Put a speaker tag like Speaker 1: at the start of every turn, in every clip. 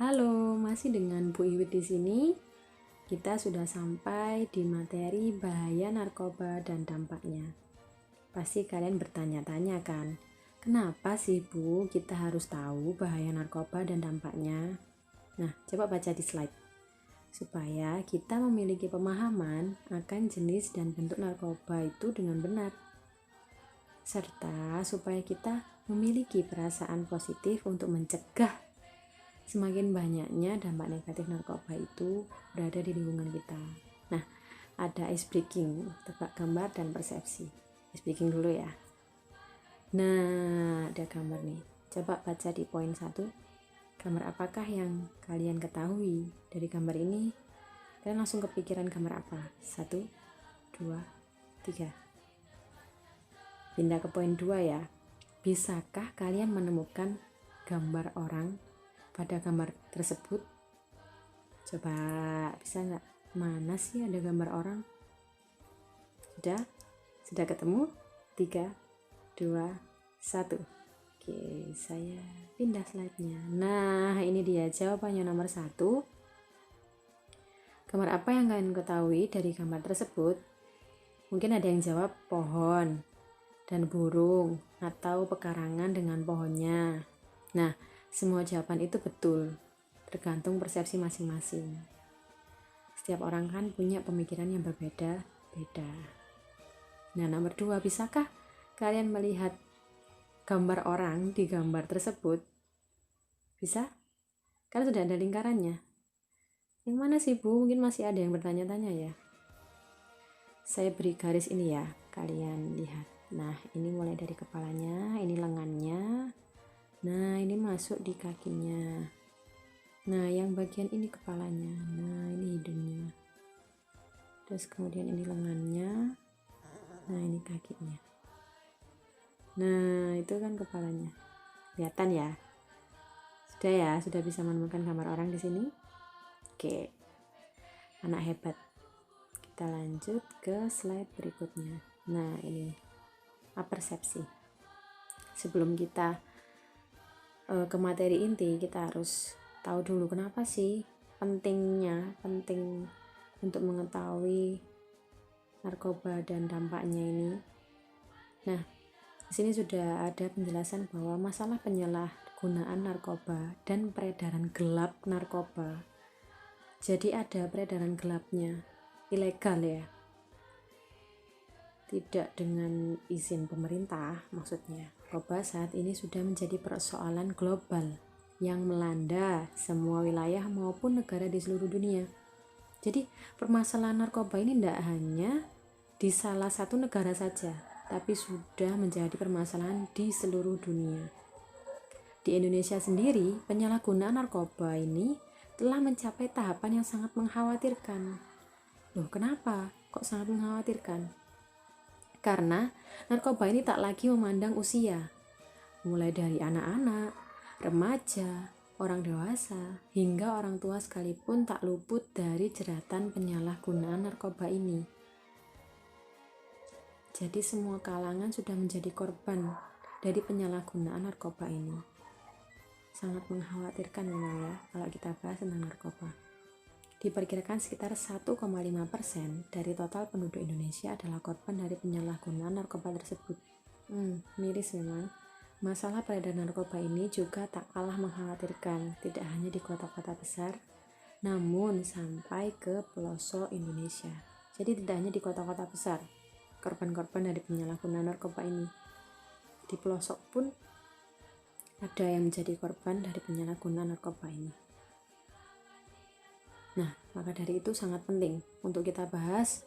Speaker 1: Halo, masih dengan Bu Iwit di sini. Kita sudah sampai di materi bahaya narkoba dan dampaknya. Pasti kalian bertanya-tanya kan, kenapa sih Bu kita harus tahu bahaya narkoba dan dampaknya? Nah, coba baca di slide. Supaya kita memiliki pemahaman akan jenis dan bentuk narkoba itu dengan benar. Serta supaya kita memiliki perasaan positif untuk mencegah semakin banyaknya dampak negatif narkoba itu berada di lingkungan kita. Nah, ada ice breaking, tebak gambar dan persepsi. Ice breaking dulu ya. Nah, ada gambar nih. Coba baca di poin 1. Gambar apakah yang kalian ketahui? Dari gambar ini, kalian langsung kepikiran gambar apa? 1, 2, 3. Pindah ke poin 2 ya. Bisakah kalian menemukan gambar orang pada gambar tersebut? Coba bisa nggak? Mana sih ada gambar orang? Sudah ketemu? 3, 2, 1. Oke, saya pindah slide-nya. Nah, ini dia jawabannya nomor 1. Gambar apa yang kalian ketahui dari gambar tersebut? Mungkin ada yang jawab pohon dan burung atau pekarangan dengan pohonnya. Nah, semua jawaban itu betul, tergantung persepsi masing-masing. Setiap orang kan punya pemikiran yang berbeda-beda. Nah, nomor 2, bisakah kalian melihat gambar orang di gambar tersebut? Bisa? Kan sudah ada lingkarannya. Yang mana sih Bu? Mungkin masih ada yang bertanya-tanya ya. Saya beri garis ini ya, kalian lihat. Nah, ini mulai dari kepalanya, ini lengannya. Nah, ini masuk di kakinya. Nah, yang bagian ini kepalanya. Nah, ini hidungnya. Terus kemudian ini lengannya. Nah, ini kakinya. Nah, itu kan kepalanya. Kelihatan ya? Sudah ya, sudah bisa menemukan gambar orang di sini? Oke. Anak hebat. Kita lanjut ke slide berikutnya. Nah, ini persepsi. Sebelum kita ke materi inti, kita harus tahu dulu kenapa sih penting untuk mengetahui narkoba dan dampaknya ini. Nah, di sini sudah ada penjelasan bahwa masalah penyalahgunaan narkoba dan peredaran gelap narkoba. Jadi ada peredaran gelapnya, ilegal ya. Tidak dengan izin pemerintah maksudnya. Narkoba saat ini sudah menjadi persoalan global yang melanda semua wilayah maupun negara di seluruh dunia. Jadi permasalahan narkoba ini tidak hanya di salah satu negara saja, tapi sudah menjadi permasalahan di seluruh dunia. Di Indonesia sendiri, penyalahgunaan narkoba ini telah mencapai tahapan yang sangat mengkhawatirkan. Loh, kenapa? Kok sangat mengkhawatirkan? Karena narkoba ini tak lagi memandang usia, mulai dari anak-anak, remaja, orang dewasa, hingga orang tua sekalipun tak luput dari jeratan penyalahgunaan narkoba ini. Jadi semua kalangan sudah menjadi korban dari penyalahgunaan narkoba ini. Sangat mengkhawatirkan memang ya kalau kita bahas tentang narkoba. Diperkirakan sekitar 1,5% dari total penduduk Indonesia adalah korban dari penyalahgunaan narkoba tersebut. Miris memang. Masalah peredaran narkoba ini juga tak kalah mengkhawatirkan, tidak hanya di kota-kota besar, namun sampai ke pelosok Indonesia. Jadi tidak hanya di kota-kota besar, korban-korban dari penyalahgunaan narkoba ini. Di pelosok pun ada yang menjadi korban dari penyalahgunaan narkoba ini. Nah, maka dari itu sangat penting untuk kita bahas,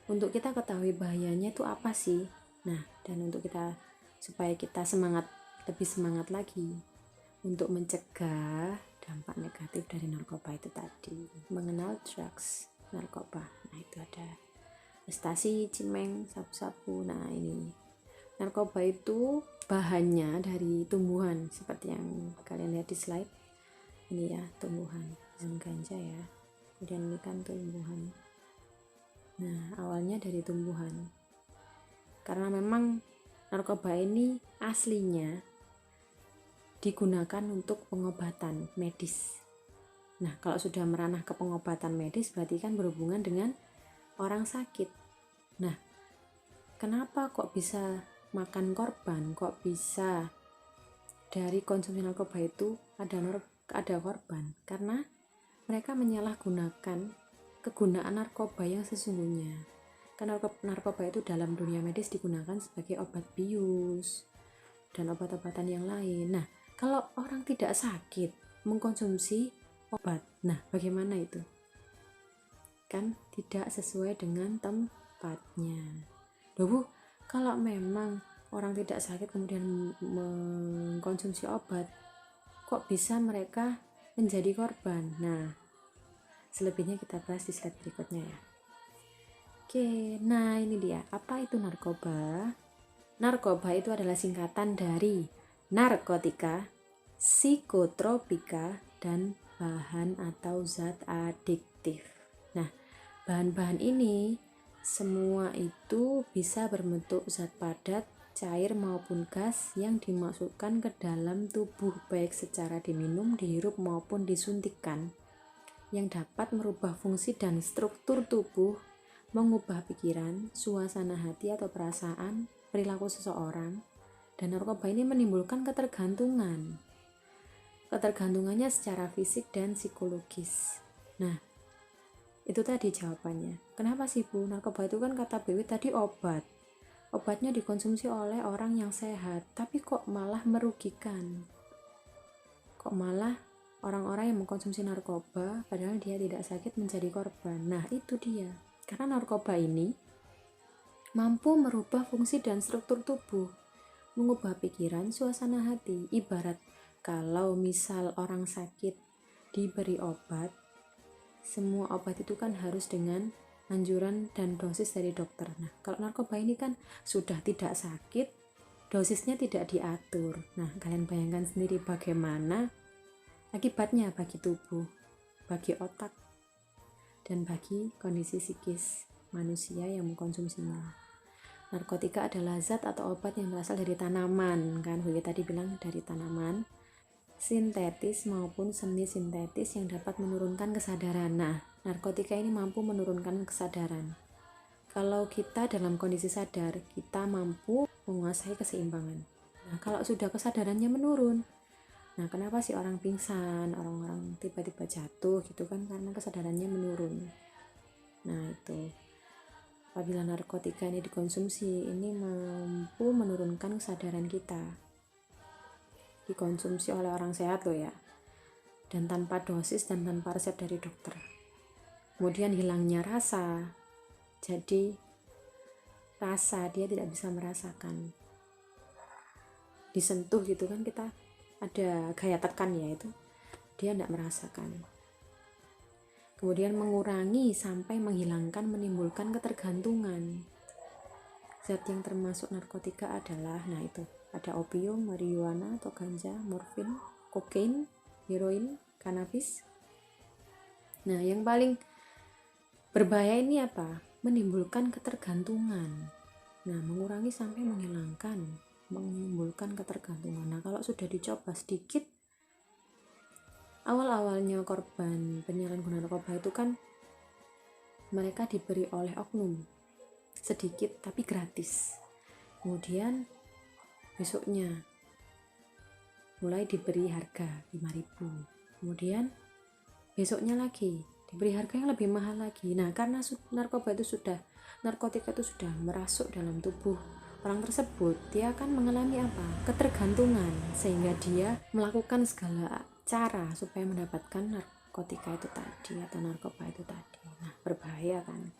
Speaker 1: untuk kita ketahui bahayanya itu apa sih. Nah, dan untuk kita supaya kita lebih semangat lagi untuk mencegah dampak negatif dari narkoba itu tadi, mengenal drugs narkoba. Nah, itu ada ekstasi, cimeng, sabu-sabu. Nah, ini narkoba itu bahannya dari tumbuhan seperti yang kalian lihat di slide ini ya, tumbuhan dan ganja ya. Kemudian ini kan tumbuhan. Nah, awalnya dari tumbuhan. Karena memang narkoba ini aslinya digunakan untuk pengobatan medis. Nah, kalau sudah meranah ke pengobatan medis berarti kan berhubungan dengan orang sakit. Nah, kenapa kok bisa makan korban, kok bisa dari konsumsi narkoba itu ada korban? Karena mereka menyalahgunakan kegunaan narkoba yang sesungguhnya. Karena narkoba itu dalam dunia medis digunakan sebagai obat bius dan obat-obatan yang lain. Nah, kalau orang tidak sakit mengkonsumsi obat, nah bagaimana itu? Kan tidak sesuai dengan tempatnya. Loh, kalau memang orang tidak sakit kemudian mengkonsumsi obat, kok bisa mereka menjadi korban? Nah, selebihnya kita bahas di slide berikutnya ya. Oke, nah ini dia. Apa itu narkoba? Narkoba itu adalah singkatan dari narkotika, psikotropika, dan bahan atau zat adiktif. Nah, bahan-bahan ini semua itu bisa berbentuk zat padat, cair maupun gas yang dimasukkan ke dalam tubuh baik secara diminum, dihirup maupun disuntikkan, yang dapat merubah fungsi dan struktur tubuh, mengubah pikiran, suasana hati atau perasaan, perilaku seseorang. Dan narkoba ini menimbulkan ketergantungan. Ketergantungannya secara fisik dan psikologis. Nah, itu tadi jawabannya. Kenapa sih Bu? Narkoba itu kan kata BW tadi obat. Obatnya dikonsumsi oleh orang yang sehat, tapi kok malah merugikan? Kok malah orang-orang yang mengkonsumsi narkoba padahal dia tidak sakit menjadi korban? Nah, itu dia. Karena narkoba ini mampu merubah fungsi dan struktur tubuh, mengubah pikiran, suasana hati. Ibarat kalau misal orang sakit diberi obat, semua obat itu kan harus dengan anjuran dan dosis dari dokter. Nah, kalau narkoba ini kan sudah tidak sakit, dosisnya tidak diatur. Nah, kalian bayangkan sendiri bagaimana akibatnya bagi tubuh, bagi otak, dan bagi kondisi psikis manusia yang mengkonsumsinya. Narkotika adalah zat atau obat yang berasal dari tanaman, kan Wiwi tadi bilang dari tanaman, sintetis maupun semi sintetis yang dapat menurunkan kesadaran. Nah, narkotika ini mampu menurunkan kesadaran. Kalau kita dalam kondisi sadar, kita mampu menguasai keseimbangan. Nah, kalau sudah kesadarannya menurun, nah kenapa sih orang pingsan, orang-orang tiba-tiba jatuh gitu kan, karena kesadarannya menurun. Nah, itu apabila narkotika ini dikonsumsi, ini mampu menurunkan kesadaran kita. Dikonsumsi oleh orang sehat loh ya, dan tanpa dosis dan tanpa resep dari dokter. Kemudian hilangnya rasa, jadi rasa dia tidak bisa merasakan. Disentuh gitu kan, kita ada gaya tekan ya, itu dia tidak merasakan. Kemudian mengurangi sampai menghilangkan, menimbulkan ketergantungan. Zat yang termasuk narkotika adalah, nah itu ada opium, marijuana atau ganja, morfin, kokain, heroin, kanabis. Nah, yang paling berbahaya ini apa? Menimbulkan ketergantungan. Nah, mengurangi sampai menghilangkan, menimbulkan ketergantungan. Nah, kalau sudah dicoba sedikit, awal-awalnya korban penyalahgunaan narkoba itu kan mereka diberi oleh oknum sedikit tapi gratis. Kemudian besoknya mulai diberi harga 5.000. Kemudian besoknya lagi diberi harga yang lebih mahal lagi. Nah, karena narkotika itu sudah merasuk dalam tubuh orang tersebut, dia akan mengalami apa? Ketergantungan, sehingga dia melakukan segala cara supaya mendapatkan narkotika itu tadi atau narkoba itu tadi. Nah, berbahaya kan?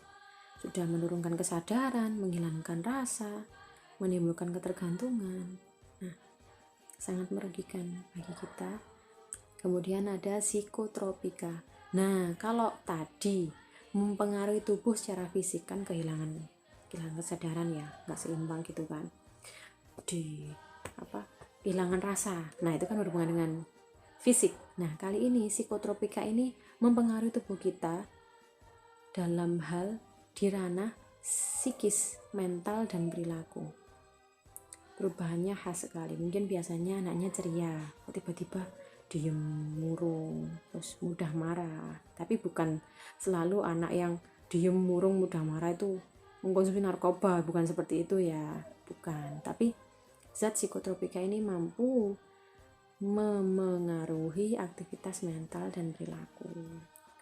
Speaker 1: Sudah menurunkan kesadaran, menghilangkan rasa, menimbulkan ketergantungan. Nah, sangat merugikan bagi kita. Kemudian ada psikotropika. Nah, kalau tadi mempengaruhi tubuh secara fisik kan kehilangan kesadaran ya, nggak seimbang gitu kan, kehilangan rasa. Nah, itu kan berhubungan dengan fisik. Nah, kali ini psikotropika ini mempengaruhi tubuh kita dalam hal di ranah psikis, mental, dan perilaku. perubahannya khas sekali. Mungkin biasanya anaknya ceria, kok tiba-tiba diem murung, terus mudah marah. Tapi bukan selalu anak yang diem murung mudah marah itu mengkonsumsi narkoba, bukan seperti itu ya, bukan. Tapi zat psikotropika ini mampu memengaruhi aktivitas mental dan perilaku.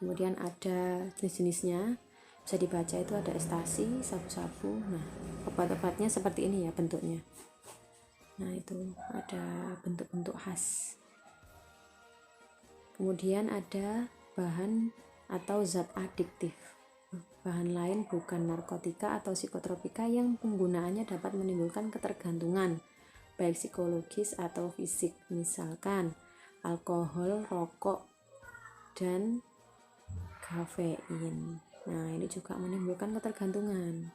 Speaker 1: Kemudian ada jenis-jenisnya, bisa dibaca itu ada ekstasi, sabu-sabu. Nah, obat-obatnya seperti ini ya bentuknya. Nah, itu ada bentuk-bentuk khas. Kemudian ada bahan atau zat adiktif. Bahan lain bukan narkotika atau psikotropika yang penggunaannya dapat menimbulkan ketergantungan, baik psikologis atau fisik, misalkan alkohol, rokok, dan kafein. Nah, ini juga menimbulkan ketergantungan.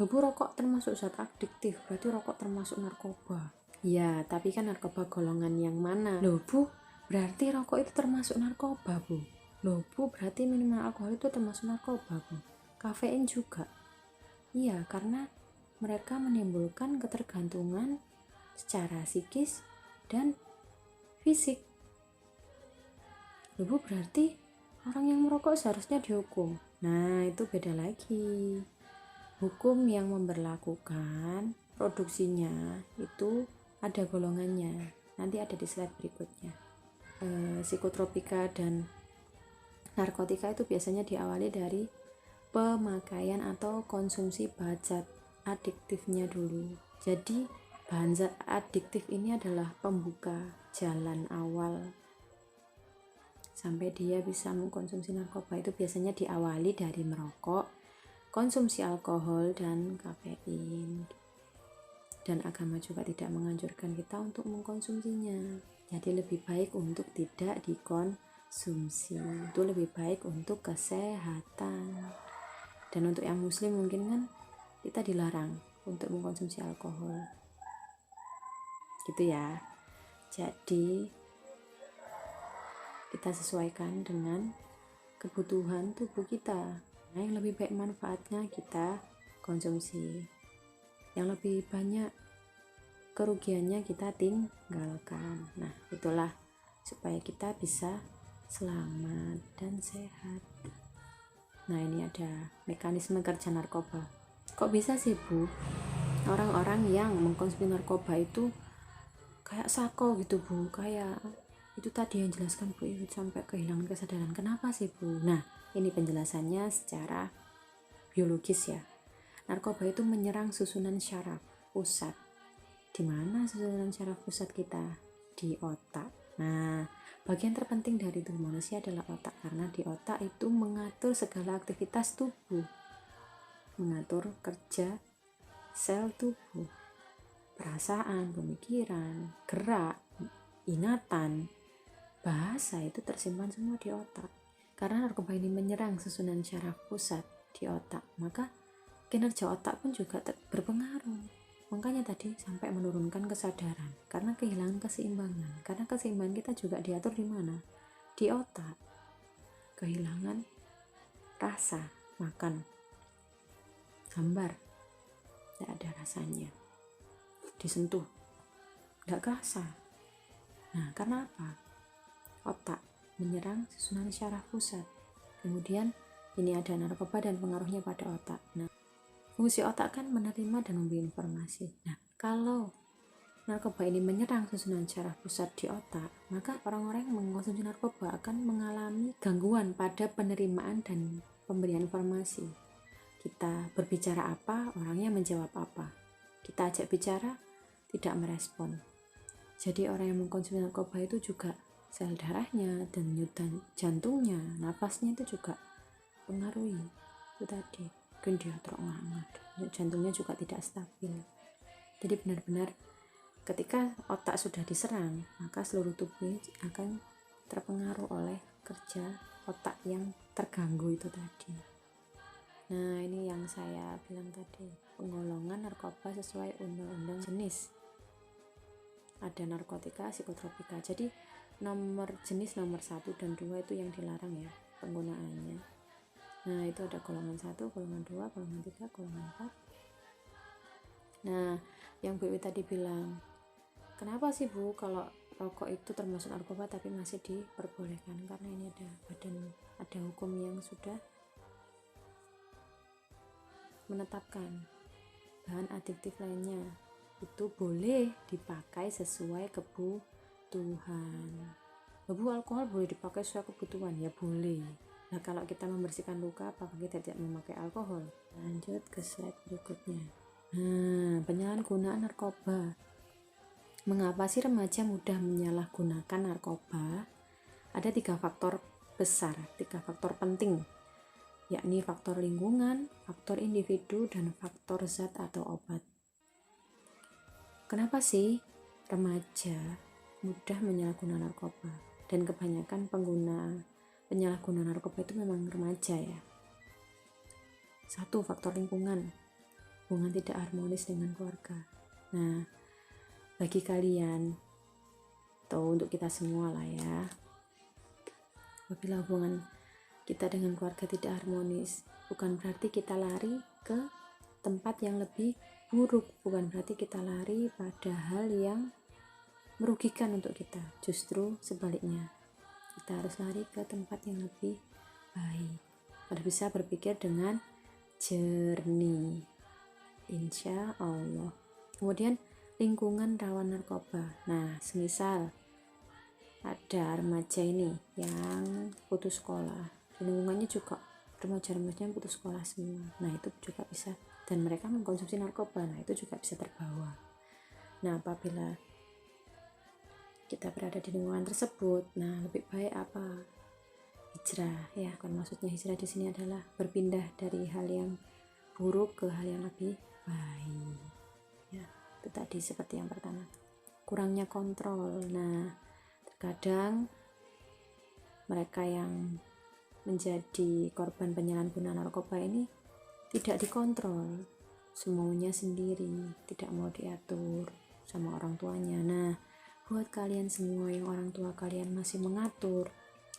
Speaker 1: Bu, rokok termasuk zat adiktif, berarti rokok termasuk narkoba. Ya, tapi kan narkoba golongan yang mana? Loh Bu, berarti rokok itu termasuk narkoba Bu. Loh Bu, berarti minuman alkohol itu termasuk narkoba Bu. Kafein juga. Iya, karena mereka menimbulkan ketergantungan secara psikis dan fisik. Loh Bu, berarti orang yang merokok seharusnya dihukum. Nah, itu beda lagi. Hukum yang memberlakukan produksinya itu ada golongannya. Nanti ada di slide berikutnya. Psikotropika dan narkotika itu biasanya diawali dari pemakaian atau konsumsi bahan zat adiktifnya dulu. Jadi bahan zat adiktif ini adalah pembuka jalan awal sampai dia bisa mengkonsumsi narkoba. Itu biasanya diawali dari merokok, konsumsi alkohol, dan kafein. Dan agama juga tidak menganjurkan kita untuk mengkonsumsinya. Jadi lebih baik untuk tidak dikonsumsi. Itu lebih baik untuk kesehatan. Dan untuk yang muslim mungkin kan kita dilarang untuk mengkonsumsi alkohol. Gitu ya. Jadi kita sesuaikan dengan kebutuhan tubuh kita. Nah, yang lebih baik manfaatnya kita konsumsi, yang lebih banyak kerugiannya kita tinggalkan. Nah, itulah supaya kita bisa selamat dan sehat. Nah, ini ada mekanisme kerja narkoba. Kok bisa sih Bu, orang-orang yang mengkonsumsi narkoba itu kayak sako gitu Bu, kayak itu tadi yang jelaskan Bu Iwit sampai kehilangan kesadaran. Kenapa sih Bu? Nah, ini penjelasannya secara biologis ya. Narkoba itu menyerang susunan syaraf pusat. Di mana susunan syaraf pusat kita? Di otak. Nah, bagian terpenting dari tubuh manusia adalah otak, karena di otak itu mengatur segala aktivitas tubuh, mengatur kerja sel tubuh, perasaan, pemikiran, gerak, ingatan, bahasa itu tersimpan semua di otak. Karena narkoba ini menyerang susunan syaraf pusat di otak, maka kinerja otak pun juga berpengaruh. Makanya tadi sampai menurunkan kesadaran, karena kehilangan keseimbangan. Karena keseimbangan kita juga diatur di mana? Di otak. Kehilangan rasa, makan, hambar, tidak ada rasanya. Disentuh, tidak kerasa. Nah, karena apa? Otak menyerang susunan syaraf pusat. Kemudian ini ada narkoba dan pengaruhnya pada otak. Nah, fungsi otak kan menerima dan memberi informasi. Nah, kalau narkoba ini menyerang susunan syaraf pusat di otak, maka orang-orang yang mengkonsumsi narkoba akan mengalami gangguan pada penerimaan dan pemberian informasi. Kita berbicara apa, orangnya menjawab apa. Kita ajak bicara, tidak merespon. Jadi orang yang mengkonsumsi narkoba itu juga sel darahnya, denyut jantungnya, nafasnya itu juga pengaruhi. Itu tadi, mungkin dia terengah-engah, jantungnya juga tidak stabil. Jadi benar-benar ketika otak sudah diserang, maka seluruh tubuh akan terpengaruh oleh kerja otak yang terganggu itu tadi. Nah, ini yang saya bilang tadi, penggolongan narkoba sesuai undang-undang jenis. Ada narkotika, psikotropika. Jadi jenis nomor 1 dan 2 itu yang dilarang ya penggunaannya. Nah, itu ada golongan 1, golongan 2, golongan 3, golongan 4. Nah, yang Bu Iwi tadi bilang, kenapa sih Bu kalau rokok itu termasuk narkoba tapi masih diperbolehkan? Karena ini ada hukum yang sudah menetapkan bahan adiktif lainnya itu boleh dipakai sesuai kebutuhan. Bu, alkohol boleh dipakai sesuai kebutuhan? Ya boleh. Nah, kalau kita membersihkan luka, apakah kita tidak memakai alkohol? Lanjut ke slide berikutnya. Nah, penyalahgunaan narkoba. Mengapa sih remaja mudah menyalahgunakan narkoba? Ada 3 faktor besar, 3 faktor penting, yakni faktor lingkungan, faktor individu, dan faktor zat atau obat. Kenapa sih remaja mudah menyalahgunakan narkoba? Dan kebanyakan penyalahguna narkoba itu memang remaja ya. 1. Faktor lingkungan, hubungan tidak harmonis dengan keluarga. Nah, bagi kalian atau untuk kita semua lah ya, apabila hubungan kita dengan keluarga tidak harmonis, bukan berarti kita lari ke tempat yang lebih buruk, bukan berarti kita lari pada hal yang merugikan untuk kita. Justru sebaliknya, kita harus lari ke tempat yang lebih baik, harus bisa berpikir dengan jernih, insya Allah. Kemudian lingkungan rawan narkoba. Nah, semisal ada remaja ini yang putus sekolah, di lingkungannya juga remaja-remaja yang putus sekolah semua. Nah, itu juga bisa, dan mereka mengkonsumsi narkoba. Nah, itu juga bisa terbawa. Nah, apabila kita berada di lingkungan tersebut, nah lebih baik apa? Hijrah ya. Kan maksudnya hijrah di sini adalah berpindah dari hal yang buruk ke hal yang lebih baik. Ya, itu tadi seperti yang pertama. Kurangnya kontrol. Nah, terkadang mereka yang menjadi korban penyalahgunaan narkoba ini tidak dikontrol, semaunya sendiri, tidak mau diatur sama orang tuanya. Nah, buat kalian semua yang orang tua kalian masih mengatur,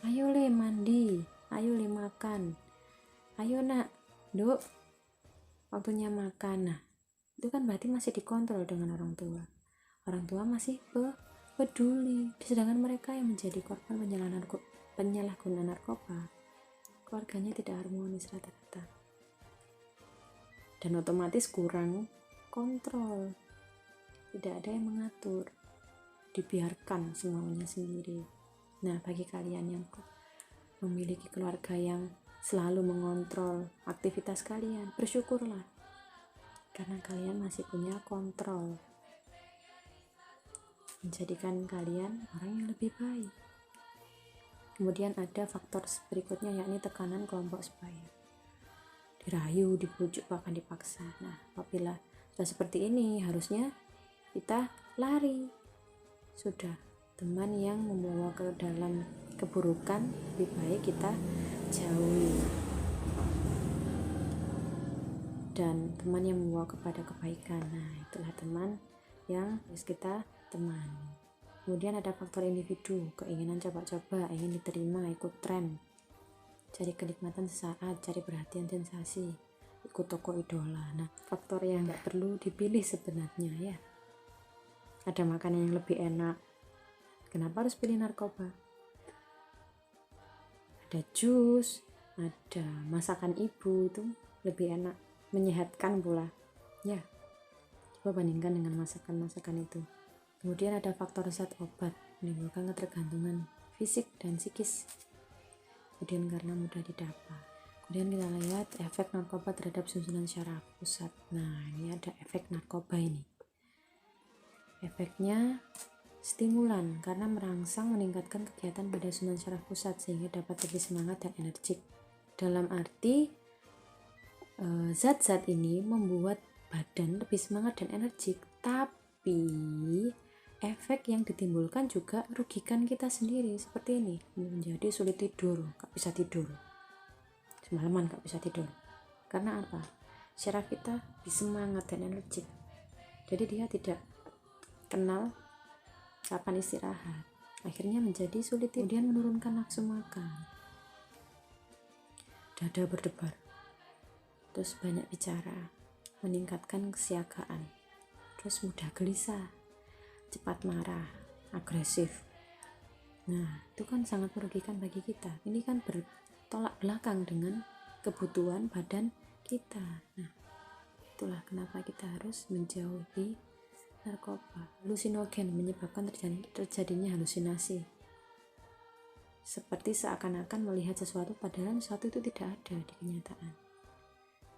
Speaker 1: ayo le mandi, ayo le makan, ayo nak, duk, waktunya makan. Nah, itu kan berarti masih dikontrol dengan orang tua. Orang tua masih peduli, sedangkan mereka yang menjadi korban penyalahgunaan narkoba, keluarganya tidak harmonis rata-rata, dan otomatis kurang kontrol, tidak ada yang mengatur, dibiarkan semaunya sendiri. Nah, bagi kalian yang memiliki keluarga yang selalu mengontrol aktivitas kalian, bersyukurlah, karena kalian masih punya kontrol, menjadikan kalian orang yang lebih baik. Kemudian ada faktor berikutnya, yakni tekanan kelompok sebaya. Dirayu, dibujuk, bahkan dipaksa. Nah, apabila sudah seperti ini, harusnya kita lari. Sudah, teman yang membawa ke dalam keburukan, lebih baik kita jauhi. Dan teman yang membawa kepada kebaikan, nah itulah teman yang harus kita temani. Kemudian ada faktor individu, keinginan coba-coba, ingin diterima, ikut tren, cari kenikmatan sesaat, cari perhatian sensasi, ikut toko idola. Nah, faktor yang nggak perlu dipilih sebenarnya ya. Ada makanan yang lebih enak, kenapa harus pilih narkoba? Ada jus, ada masakan ibu, itu lebih enak, menyehatkan pula ya. Coba bandingkan dengan masakan-masakan itu. Kemudian ada faktor zat obat, menimbulkan ketergantungan fisik dan psikis. Kemudian karena mudah didapat. Kemudian kita lihat efek narkoba terhadap susunan syaraf pusat. Nah, ini ada efek narkoba ini. Efeknya stimulan karena merangsang meningkatkan kegiatan pada susunan syaraf pusat sehingga dapat lebih semangat dan energik. Dalam arti zat-zat ini membuat badan lebih semangat dan energik, tapi efek yang ditimbulkan juga merugikan kita sendiri. Seperti ini, menjadi sulit tidur, gak bisa tidur, semalaman gak bisa tidur. Karena apa? Syaraf kita semangat dan energik, jadi dia tidak kenal kapan istirahat, akhirnya menjadi sulit tidur. Kemudian menurunkan nafsu makan, dada berdebar, terus banyak bicara, meningkatkan kesiagaan. terus mudah gelisah, cepat marah, agresif. Nah, itu kan sangat merugikan bagi kita. Ini kan bertolak belakang dengan kebutuhan badan kita. Nah, itulah kenapa kita harus menjauhi narkoba. Halusinogen menyebabkan terjadinya halusinasi, seperti seakan-akan melihat sesuatu padahal sesuatu itu tidak ada di kenyataan.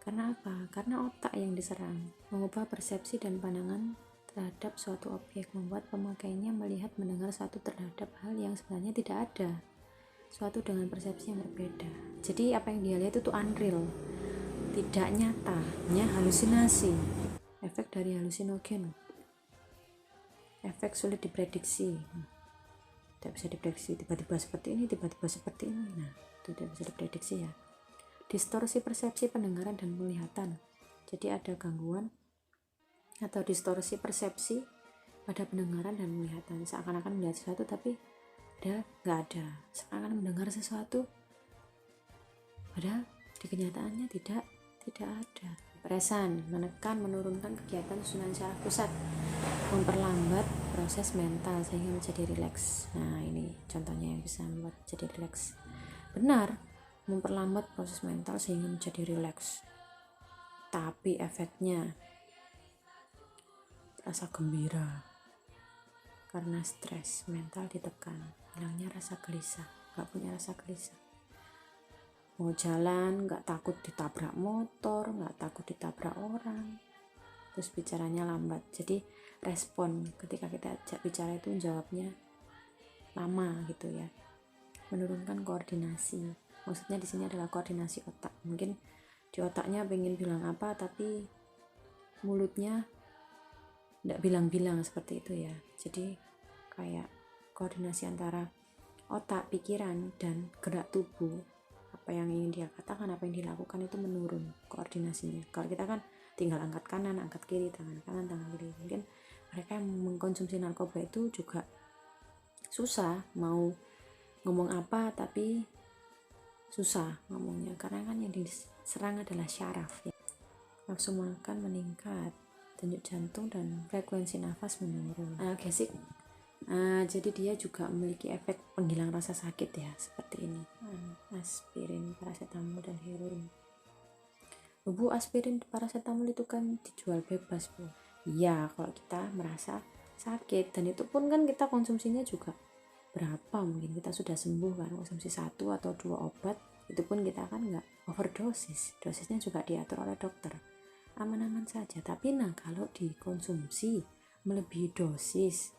Speaker 1: Karena apa? Karena otak yang diserang, mengubah persepsi dan pandangan terhadap suatu objek, membuat pemakainya melihat mendengar suatu terhadap hal yang sebenarnya tidak ada, suatu dengan persepsi yang berbeda. Jadi apa yang dia lihat itu unreal, tidak nyata, hanya halusinasi. Efek dari halusinogen, efek sulit diprediksi, tidak bisa diprediksi, tiba-tiba seperti ini, tiba-tiba seperti ini. Nah, itu tidak bisa diprediksi ya. Distorsi persepsi pendengaran dan penglihatan. Jadi ada gangguan atau distorsi persepsi pada pendengaran dan penglihatan, seakan-akan melihat sesuatu tapi nggak ada, seakan-akan mendengar sesuatu padahal di kenyataannya tidak ada. Depresan, menekan, menurunkan kegiatan susunan syaraf pusat, memperlambat proses mental sehingga menjadi rileks. Nah, ini contohnya yang bisa membuat jadi rileks. Benar, memperlambat proses mental sehingga menjadi rileks. Tapi efeknya rasa gembira, karena stres mental ditekan, hilangnya rasa gelisah, gak punya rasa gelisah. Mau jalan gak takut ditabrak motor, gak takut ditabrak orang, terus bicaranya lambat. Jadi respon ketika kita ajak bicara itu jawabnya lama gitu ya. Menurunkan koordinasi, maksudnya di sini adalah koordinasi otak. Mungkin di otaknya pengen bilang apa tapi mulutnya tidak bilang-bilang, seperti itu ya. Jadi kayak koordinasi antara otak, pikiran, dan gerak tubuh, apa yang ingin dia katakan, apa yang dilakukan itu menurun koordinasinya. Kalau kita kan tinggal angkat kanan, angkat kiri, tangan kanan, tangan kiri. Mungkin mereka yang mengkonsumsi narkoba itu juga susah mau ngomong apa tapi susah ngomongnya, karena kan yang diserang adalah syaraf ya. Nafsu makan meningkat, denyut jantung dan frekuensi nafas menurun. Analgesik, jadi dia juga memiliki efek penghilang rasa sakit ya, seperti ini. Aspirin, paracetamol, dan heroin. Bu, aspirin, paracetamol itu kan dijual bebas, Bu. Iya, kalau kita merasa sakit, dan itu pun kan kita konsumsinya juga berapa, mungkin kita sudah sembuh kan, konsumsi 1 atau 2 obat, itu pun kita kan nggak overdosis, dosisnya juga diatur oleh dokter, aman-aman saja. Tapi nah, kalau dikonsumsi melebihi dosis,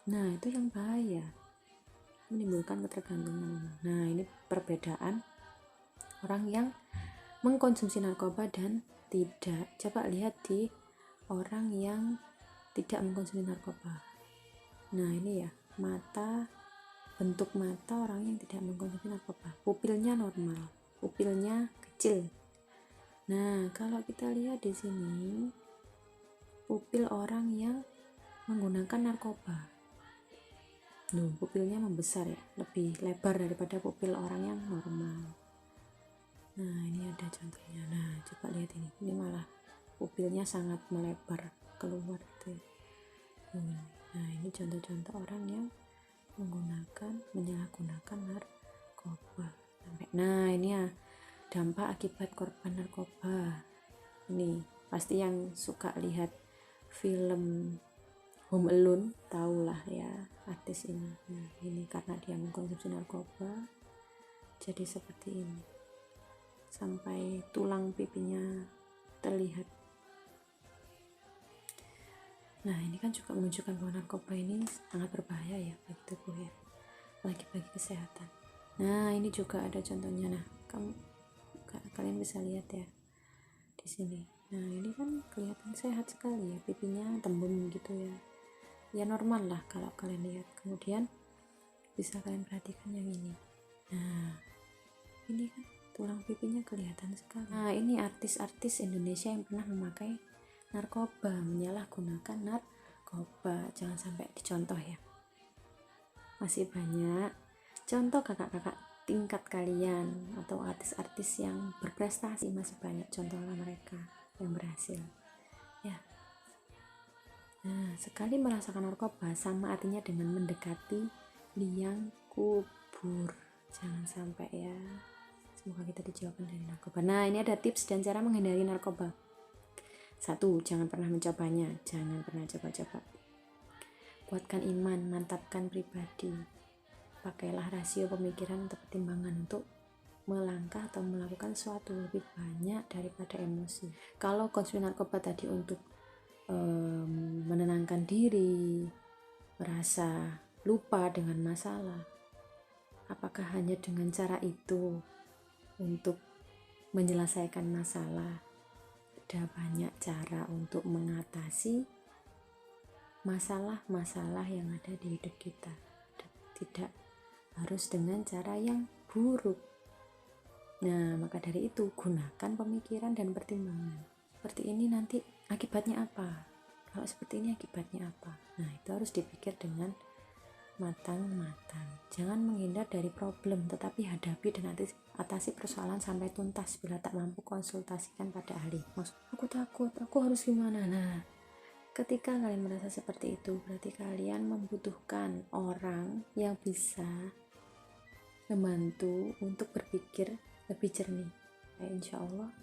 Speaker 1: nah itu yang bahaya, menimbulkan ketergantungan. Nah, ini perbedaan orang yang mengkonsumsi narkoba dan tidak. Coba lihat di orang yang tidak mengkonsumsi narkoba. Nah, ini ya, mata, bentuk mata orang yang tidak mengkonsumsi narkoba, pupilnya normal, pupilnya kecil. Nah, kalau kita lihat di sini pupil orang yang menggunakan narkoba, pupilnya membesar ya, lebih lebar daripada pupil orang yang normal. Nah, ini ada contohnya. Nah, coba lihat ini malah pupilnya sangat melebar keluar gitu ya. Nah, ini contoh-contoh orang yang menyalahgunakan narkoba. Nah, ini ya dampak akibat korban narkoba. Ini pasti yang suka lihat film Home Alone tahulah ya artis ini. Nah, ini karena dia mengkonsumsi narkoba jadi seperti ini, sampai tulang pipinya terlihat. Nah, ini kan juga menunjukkan bahwa narkoba ini sangat berbahaya ya bagi tubuh ya, apalagi bagi kesehatan. Nah, ini juga ada contohnya. Nah, kalian bisa lihat ya di sini. Nah, ini kan kelihatan sehat sekali ya, pipinya tembem gitu ya. Ya normal lah kalau kalian lihat. Kemudian bisa kalian perhatikan yang ini. Nah, ini kan tulang pipinya kelihatan sekali. Nah, ini artis-artis Indonesia yang pernah memakai narkoba, menyalahgunakan narkoba. Jangan sampai dicontoh ya. Masih banyak contoh kakak-kakak tingkat kalian atau artis-artis yang berprestasi, masih banyak contoh mereka yang berhasil ya. Nah, sekali merasakan narkoba sama artinya dengan mendekati liang kubur. Jangan sampai ya. Semoga kita dijauhkan dari narkoba. Nah, ini ada tips dan cara menghindari narkoba. 1. Jangan pernah mencobanya. Jangan pernah coba-coba. Kuatkan iman, mantapkan pribadi. Pakailah rasio pemikiran atau pertimbangan untuk melangkah atau melakukan sesuatu lebih banyak daripada emosi. Kalau konsumsi narkoba tadi untuk menenangkan diri, merasa lupa dengan masalah, apakah hanya dengan cara itu untuk menyelesaikan masalah? Ada banyak cara untuk mengatasi masalah-masalah yang ada di hidup kita. Tidak harus dengan cara yang buruk. Nah, maka dari itu gunakan pemikiran dan pertimbangan. Seperti ini nanti akibatnya apa? Kalau seperti ini akibatnya apa? Nah, itu harus dipikir dengan matang-matang. Jangan menghindar dari problem, tetapi hadapi dan atasi persoalan sampai tuntas. Bila tak mampu, konsultasikan pada ahli. Maksud, aku takut, aku harus gimana? Nah, ketika kalian merasa seperti itu, berarti kalian membutuhkan orang yang bisa membantu untuk berpikir lebih jernih. Insya Allah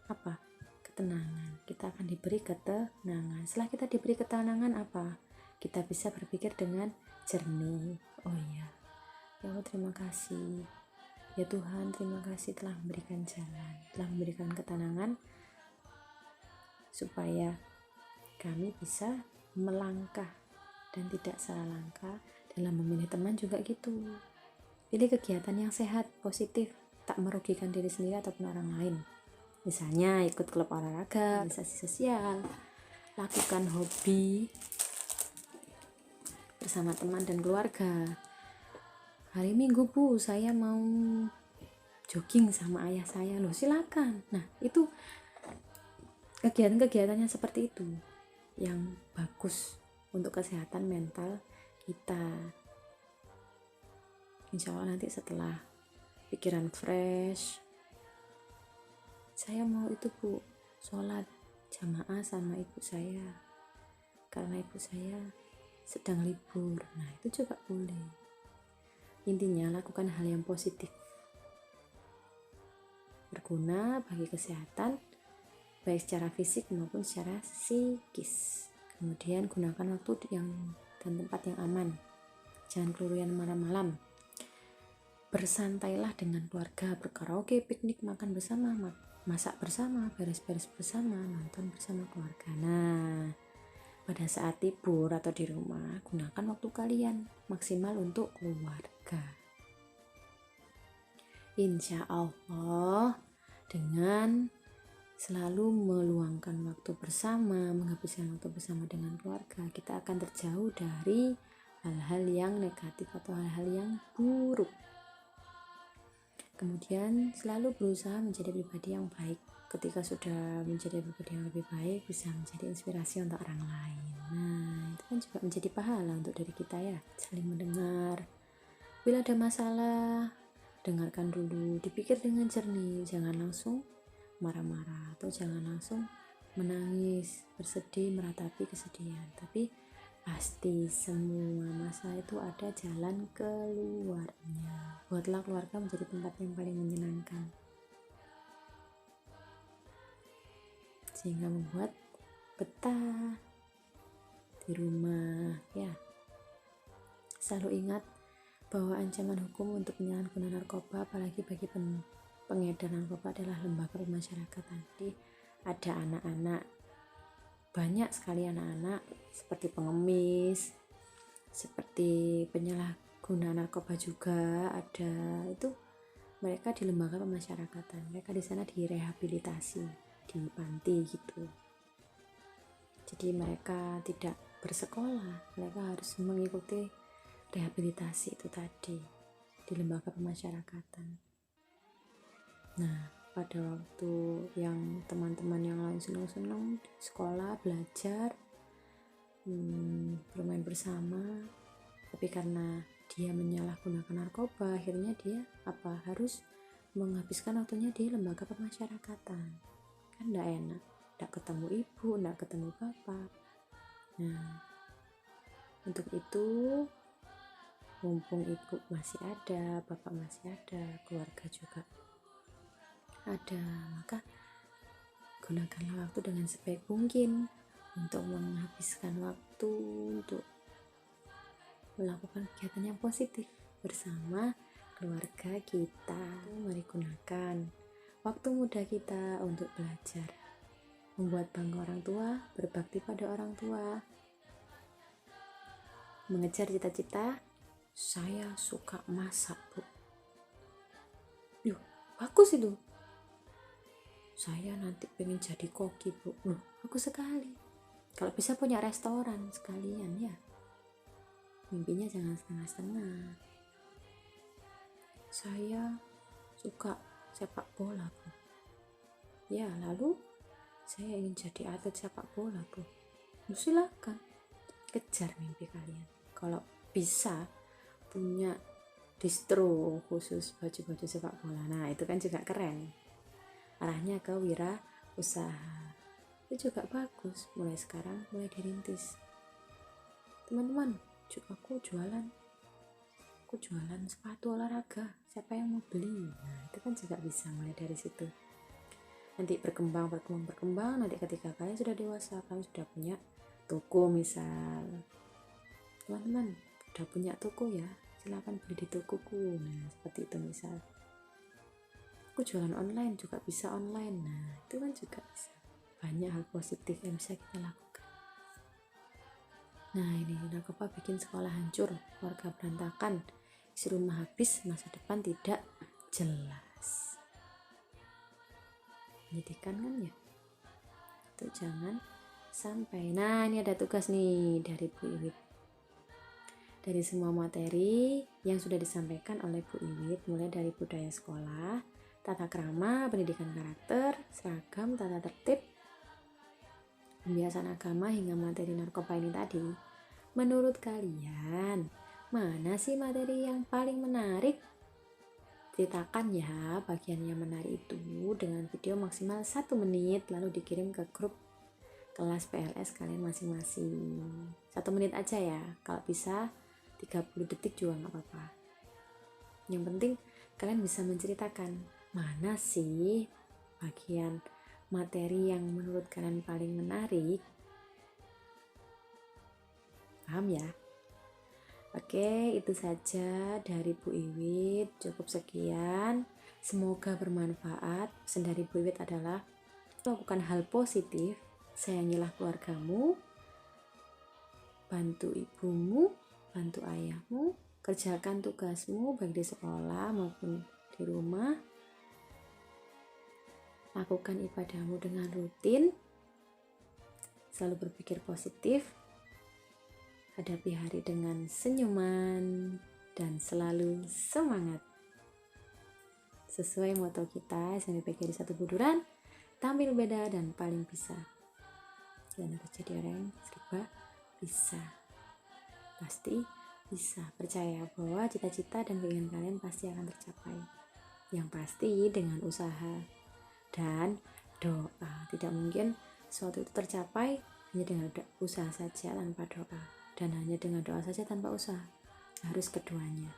Speaker 1: apa? Ketenangan. Kita akan diberi ketenangan. Setelah kita diberi ketenangan apa? Kita bisa berpikir dengan jernih. Oh iya, ya Allah terima kasih. Ya Tuhan, terima kasih telah memberikan jalan, telah memberikan ketenangan supaya kami bisa melangkah dan tidak salah langkah dalam memilih teman juga gitu. Pilih kegiatan yang sehat, positif, tak merugikan diri sendiri ataupun orang lain. Misalnya ikut klub olahraga, organisasi sosial, lakukan hobi bersama teman dan keluarga. Hari Minggu Bu, saya mau jogging sama ayah saya. Loh silakan. Nah, itu kegiatan-kegiatan yang seperti itu yang bagus untuk kesehatan mental kita. Insya Allah nanti setelah pikiran fresh, saya mau itu Bu, sholat jamaah sama ibu saya karena ibu saya sedang libur. Nah, itu juga boleh. Intinya lakukan hal yang positif, berguna bagi kesehatan baik secara fisik maupun secara psikis. Kemudian gunakan waktu dan tempat yang aman. Jangan keluyuran malam-malam. Bersantailah dengan keluarga, berkaraoke, piknik, makan bersama, masak bersama, beres-beres bersama, nonton bersama keluarga. Nah, pada saat libur atau di rumah, gunakan waktu kalian maksimal untuk keluarga. Insya Allah, dengan selalu meluangkan waktu bersama, menghabiskan waktu bersama dengan keluarga, kita akan terjauh dari hal-hal yang negatif atau hal-hal yang buruk. Kemudian selalu berusaha menjadi pribadi yang baik. Ketika sudah menjadi pribadi yang lebih baik, bisa menjadi inspirasi untuk orang lain. Nah, itu kan juga menjadi pahala untuk diri kita ya. Saling mendengar. Bila ada masalah, dengarkan dulu, dipikir dengan jernih, jangan langsung marah-marah atau jangan langsung menangis, bersedih, meratapi kesedihan. Tapi pasti semua masalah itu ada jalan keluarnya. Buatlah keluarga menjadi tempat yang paling menyenangkan, sehingga membuat betah di rumah ya. Selalu ingat bahwa ancaman hukum untuk penyalahgunaan narkoba, apalagi bagi pengedar narkoba, adalah lembaga pemasyarakatan. Jadi ada anak-anak, banyak sekali anak-anak seperti pengemis, seperti penyalahguna narkoba juga ada. Itu mereka di lembaga pemasyarakatan, mereka di sana direhabilitasi di panti gitu. Jadi mereka tidak bersekolah, mereka harus mengikuti rehabilitasi itu tadi di lembaga pemasyarakatan. Nah, pada waktu yang teman-teman yang lain senang-senang di sekolah belajar, bermain bersama, tapi karena dia menyalahgunakan narkoba, akhirnya dia harus menghabiskan waktunya di lembaga pemasyarakatan. Kan enggak enak, enggak ketemu ibu, enggak ketemu bapak. Nah, untuk itu, mumpung ibu masih ada, bapak masih ada, keluarga juga ada, maka gunakanlah waktu dengan sebaik mungkin untuk menghabiskan waktu untuk melakukan kegiatan yang positif bersama keluarga kita. Mari gunakan waktu muda kita untuk belajar, membuat bangga orang tua, berbakti pada orang tua, mengejar cita-cita. Saya suka masak, Bu. Yuh, bagus itu. Saya nanti pengen jadi koki, Bu. Loh, bagus sekali. Kalau bisa punya restoran sekalian ya. Mimpinya jangan setengah-setengah. Saya suka sepak bola, Bu. Ya, lalu saya ingin jadi atlet sepak bola, Bu. Silakan kejar mimpi kalian. Kalau bisa punya distro khusus baju-baju sepak bola, nah itu kan juga keren. Arahnya ke wira usaha, itu juga bagus. Mulai sekarang mulai dirintis, teman-teman. Aku jualan sepatu olahraga, siapa yang mau beli? Nah itu kan juga bisa mulai dari situ. Nanti berkembang. Nanti ketika kalian sudah dewasa, kalian sudah punya toko misal, teman-teman udah punya toko ya, silakan beli di tokoku. Nah seperti itu misal. Aku jualan online juga bisa online. Nah itu kan juga bisa. Banyak hal positif yang bisa kita lakukan. Nah ini narkoba bikin sekolah hancur, keluarga berantakan, isi rumah habis, masa depan tidak jelas. Menyedihkan kan ya? Itu jangan sampai. Nah ini ada tugas nih dari Bu Iwit. Dari semua materi yang sudah disampaikan oleh Bu Iwit, mulai dari budaya sekolah, tata krama, pendidikan karakter, seragam, tata tertib, pembiasan agama, hingga materi narkoba ini tadi, menurut kalian mana sih materi yang paling menarik? Ceritakan ya bagian yang menarik itu dengan video maksimal 1 menit, lalu dikirim ke grup kelas PLS kalian masing-masing. 1 menit aja ya, kalau bisa 30 detik juga gak apa-apa. Yang penting kalian bisa menceritakan mana sih bagian materi yang menurut kalian paling menarik. Paham ya? Oke, itu saja dari Bu Iwit. Cukup sekian. Semoga bermanfaat. Pesan dari Bu Iwit adalah lakukan hal positif, sayangilah keluargamu, bantu ibumu, bantu ayahmu, kerjakan tugasmu baik di sekolah maupun di rumah. Lakukan ibadahmu dengan rutin, selalu berpikir positif, hadapi hari dengan senyuman, dan selalu semangat. Sesuai moto kita, SMIPGRI 1 Buduran, tampil beda dan paling bisa. Kalian harus jadi orang yang serba bisa. Pasti bisa. Percaya bahwa cita-cita dan keinginan kalian pasti akan tercapai. Yang pasti dengan usaha dan doa. Tidak mungkin suatu itu tercapai hanya dengan usaha saja tanpa doa, dan hanya dengan doa saja tanpa usaha. Harus keduanya,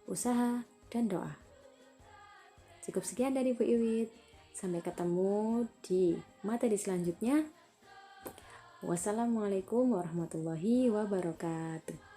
Speaker 1: usaha dan doa. Cukup sekian dari Bu Iwit. Sampai ketemu di materi selanjutnya. Wassalamualaikum warahmatullahi wabarakatuh.